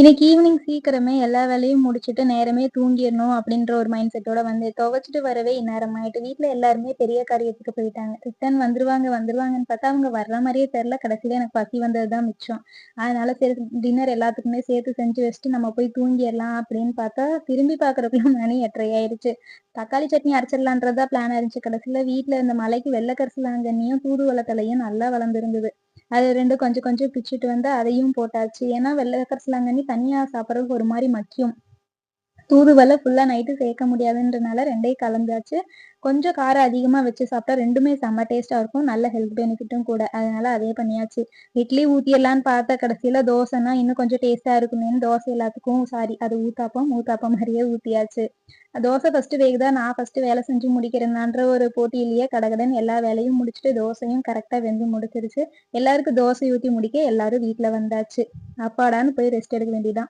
இன்னைக்கு ஈவினிங் சீக்கிரமே எல்லா வேலையும் முடிச்சுட்டு நேரமே தூங்கிரணும் அப்படின்ற ஒரு மைண்ட் செட்டோட வந்து துவைச்சுட்டு வரவே இந்நேரம் ஆயிட்டு. வீட்ல எல்லாருமே பெரிய காரியத்துக்கு போயிட்டாங்க. ரிட்டர்ன் வந்துருவாங்கன்னு பார்த்தா, அவங்க வர்ற மாரியே தெரியல. கடைசியில எனக்கு பசி வந்தது தான் மிச்சம். அதனால சரி டின்னர் எல்லாத்துக்குமே சேர்த்து செஞ்சு வச்சுட்டு நம்ம போய் தூங்கிரலாம் அப்படின்னு பார்த்தா, திரும்பி பார்க்கறதுக்குள்ள மணி 8:30 ஆயிருச்சு. தக்காளி சட்னி அரைச்சிடலான்றது தான் பிளானா இருந்துச்சு. கடைசியில வீட்ல இந்த மழைக்கு வெள்ள கரிசலாங்கண்ணியும், தூதுவள தழையும் நல்லா வளர்ந்திருந்தது. அது 2 கொஞ்சம் கொஞ்சம் பிச்சுட்டு வந்து அதையும் போட்டாச்சு. ஏன்னா வெள்ள கரிசலாங்கண்ணி தனியா சாப்பிடுறதுக்கு ஒரு மாரி மக்கியும். தூதுவள ஃபுல்லா நைட்டு சேர்க்க முடியாதுன்றனால 2யும் கலந்தாச்சு. கொஞ்சம் காரம் அதிகமா வச்சு சாப்பிட்டா 2மே செம்ம டேஸ்ட்டா இருக்கும். நல்ல ஹெல்த் பெனிஃபிட்டும் கூட. அதனால அதே பண்ணியாச்சு. இட்லி ஊத்திரலான்னு பார்த்தா கடைசியில தோசைன்னா இன்னும் கொஞ்சம் டேஸ்ட்டா இருக்குமேன்னு தோசை எல்லாத்துக்கும் சாரி அது ஊத்தாப்பம் மாரியே ஊத்தியாச்சு. தோசை ஃபர்ஸ்ட்டு வேகுதா, நான் ஃபர்ஸ்ட்டு வேலை செஞ்சு முடிக்கிறேனான்ற ஒரு போட்டியிலேயே கடகடன்னு எல்லா வேலையும் முடிச்சுட்டு தோசையும் கரெக்ட்டா வெந்து முடிஞ்சிருச்சு. எல்லாருக்கும் தோசை ஊத்தி முடிக்க எல்லாரும் வீட்ல வந்தாச்சு. அப்பாடான்னு போய் ரெஸ்ட் எடுக்க வேண்டியது தான்.